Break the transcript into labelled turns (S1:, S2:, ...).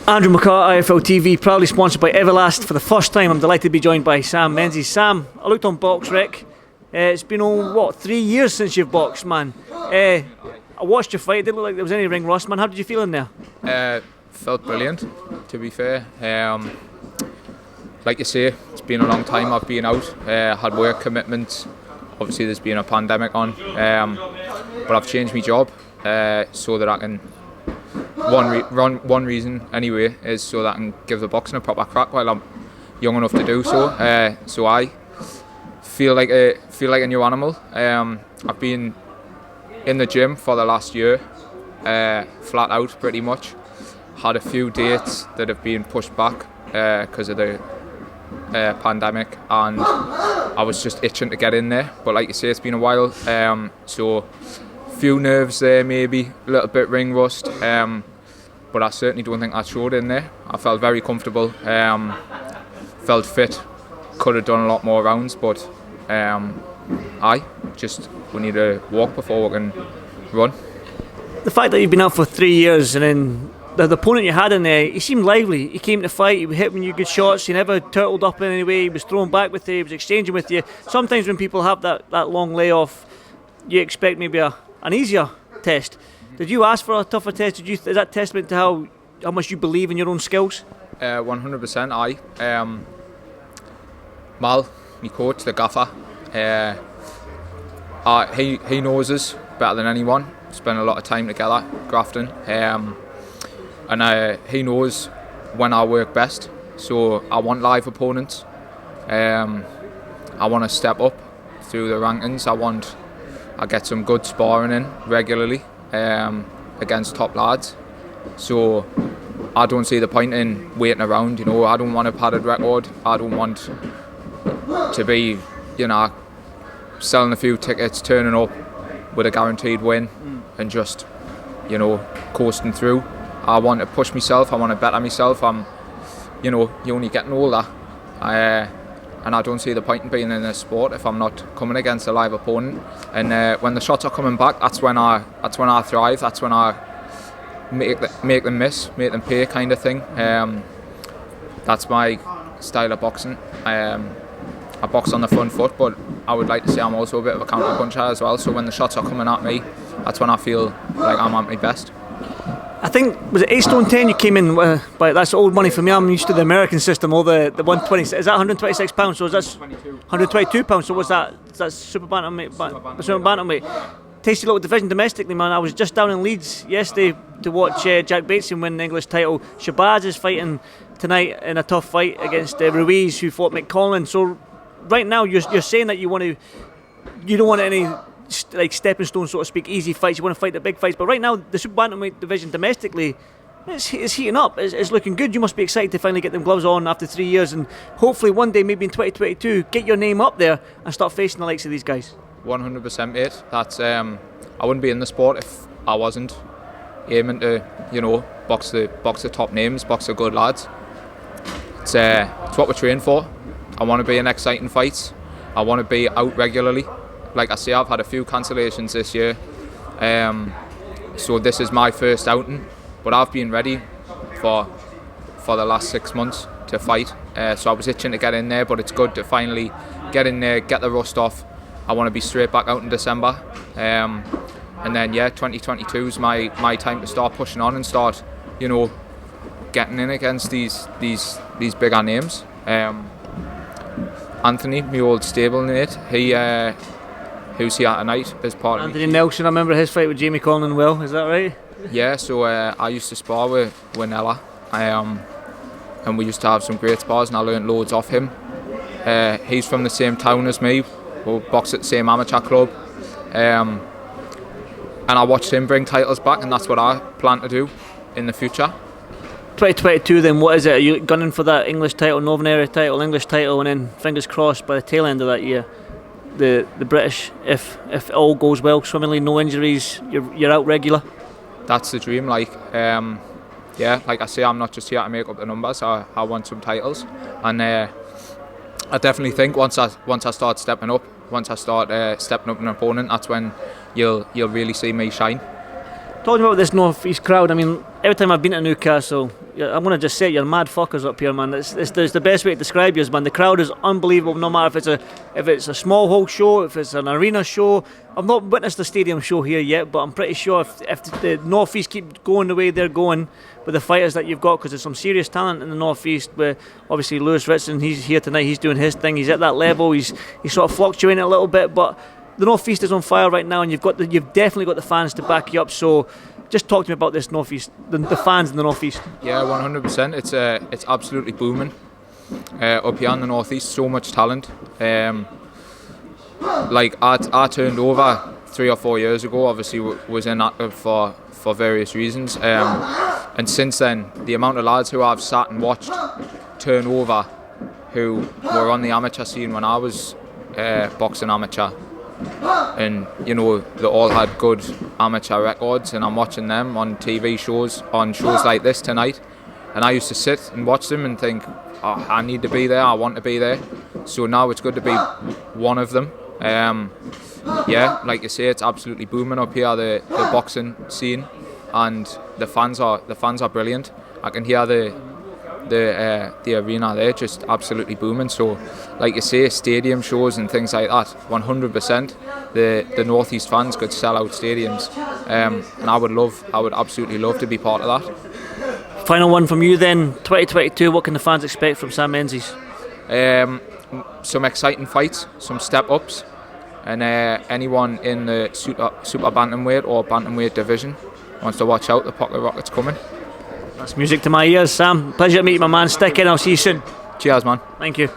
S1: Andrew McCART, IFL TV, proudly sponsored by Everlast. For the first time, I'm delighted to be joined by Sam Menzies. Sam, I looked on BoxRec. It's been on, 3 years since you've boxed, man. I watched your fight. It didn't look like there was any ring rust, man. How did you feel in there?
S2: Felt brilliant, to be fair. Like you say, it's been a long time I've been out. Had work commitments. Obviously, there's been a pandemic on. But I've changed my job so that I can... One reason anyway is so that I can give the boxing a proper crack while I'm young enough to do so. So I feel like a new animal. I've been in the gym for the last year, flat out pretty much. Had a few dates that have been pushed back because of the pandemic, and I was just itching to get in there. But like you say, it's been a while, so few nerves there, maybe a little bit ring rust, but I certainly don't think I showed in there. I felt very comfortable, felt fit, could have done a lot more rounds, but we need to walk before we can run.
S1: The fact that you've been out for 3 years and then the opponent you had in there, he seemed lively. He came to fight, he was hitting you good shots, he never turtled up in any way, he was throwing back with you, he was exchanging with you. Sometimes when people have that long layoff, you expect maybe an easier test. Did you ask for a tougher test? Is that testament to how much you believe in your own skills?
S2: 100% Mal, my coach, the gaffer, he knows us better than anyone. Spent a lot of time together, grafting, and he knows when I work best. So I want live opponents. I want to step up through the rankings. I get some good sparring in regularly against top lads. So I don't see the point in waiting around. I don't want a padded record. I don't want to be, selling a few tickets, turning up with a guaranteed win and just, coasting through. I want to push myself. I want to better myself. You're only getting older. And I don't see the point in being in this sport if I'm not coming against a live opponent. And when the shots are coming back, that's when I thrive. That's when I make them miss, make them pay, kind of thing. That's my style of boxing. I box on the front foot, but I would like to say I'm also a bit of a counter puncher as well. So when the shots are coming at me, that's when I feel like I'm at my best.
S1: I think, was it 8 stone 10 you came in by? That's old money for me. I'm used to the American system, all the 120. Is that 126 pounds? So is that 122 pounds? So what's that? Is that super bantamweight? Super bantamweight. Tasty little division domestically, man. I was just down in Leeds yesterday to watch Jack Bateson win the English title. Shabazz is fighting tonight in a tough fight against Ruiz, who fought McCollin. So right now you're saying that you don't want any like stepping stone, so to speak, easy fights. You want to fight the big fights, but right now the super bantamweight division domestically is heating up. It's looking good. You must be excited to finally get them gloves on after 3 years, and hopefully one day, maybe in 2022, get your name up there and start facing the likes of these guys.
S2: 100%, mate. That's I wouldn't be in the sport if I wasn't aiming to box the top names, box the good lads. It's what we're training for. I want to be in exciting fights. I want to be out regularly. Like I say, I've had a few cancellations this year, so this is my first outing, but I've been ready for the last 6 months to fight, so I was itching to get in there, but it's good to finally get in there, get the rust off. I want to be straight back out in December, and then 2022 is my time to start pushing on and start getting in against these bigger names. Anthony, my old stablemate, who's here tonight as part
S1: Anthony Nelson, I remember his fight with Jamie Conlon well, is that right?
S2: Yeah, so I used to spar with Nella, and we used to have some great spars, and I learned loads off him. He's from the same town as me, we box at the same amateur club, and I watched him bring titles back, and that's what I plan to do in the future.
S1: 2022 then, what is it? Are you gunning for that English title, Northern Area title, English title, and then fingers crossed by the tail end of that year, the British, if all goes well swimmingly, no injuries, you're out regular?
S2: That's the dream. Like I say, I'm not just here to make up the numbers. I want some titles, and I definitely think once I start stepping up, stepping up an opponent, that's when you'll really see me shine.
S1: Talking about this North East crowd, I mean, every time I've been to Newcastle, I'm going to just say you're mad fuckers up here, man. It's the best way to describe you, man. The crowd is unbelievable, no matter if it's a small hall show, if it's an arena show. I've not witnessed the stadium show here yet, but I'm pretty sure if the North East keep going the way they're going with the fighters that you've got, because there's some serious talent in the North East. Where obviously Lewis Ritson, he's here tonight, he's doing his thing, he's at that level, he's sort of fluctuating a little bit, but the North East is on fire right now, and you've definitely got the fans to back you up. So, just talk to me about this North East, the fans in the North East.
S2: Yeah, 100%. It's absolutely booming up here in the North East. So much talent. Like I turned over 3 or 4 years ago. Obviously, was inactive for various reasons. And since then, the amount of lads who I've sat and watched turn over, who were on the amateur scene when I was boxing amateur. And you know, they all had good amateur records, and I'm watching them on TV shows, on shows like this tonight, and I used to sit and watch them and think, oh, I need to be there, I want to be there. So now it's good to be one of them. Yeah, like you say, it's absolutely booming up here, the boxing scene, and the fans are brilliant. I can hear the arena there just absolutely booming. So like you say, stadium shows and things like that, 100% the North East fans could sell out stadiums, and I would absolutely love to be part of that.
S1: Final one from you then, 2022, what can the fans expect from Sam Menzies?
S2: Some exciting fights, some step ups, and anyone in the super bantamweight or bantamweight division wants to watch out, the Pocket Rocket's coming.
S1: That's music to my ears, Sam. Pleasure to meet you, my man. Stick in, I'll see you soon.
S2: Cheers, man.
S1: Thank you.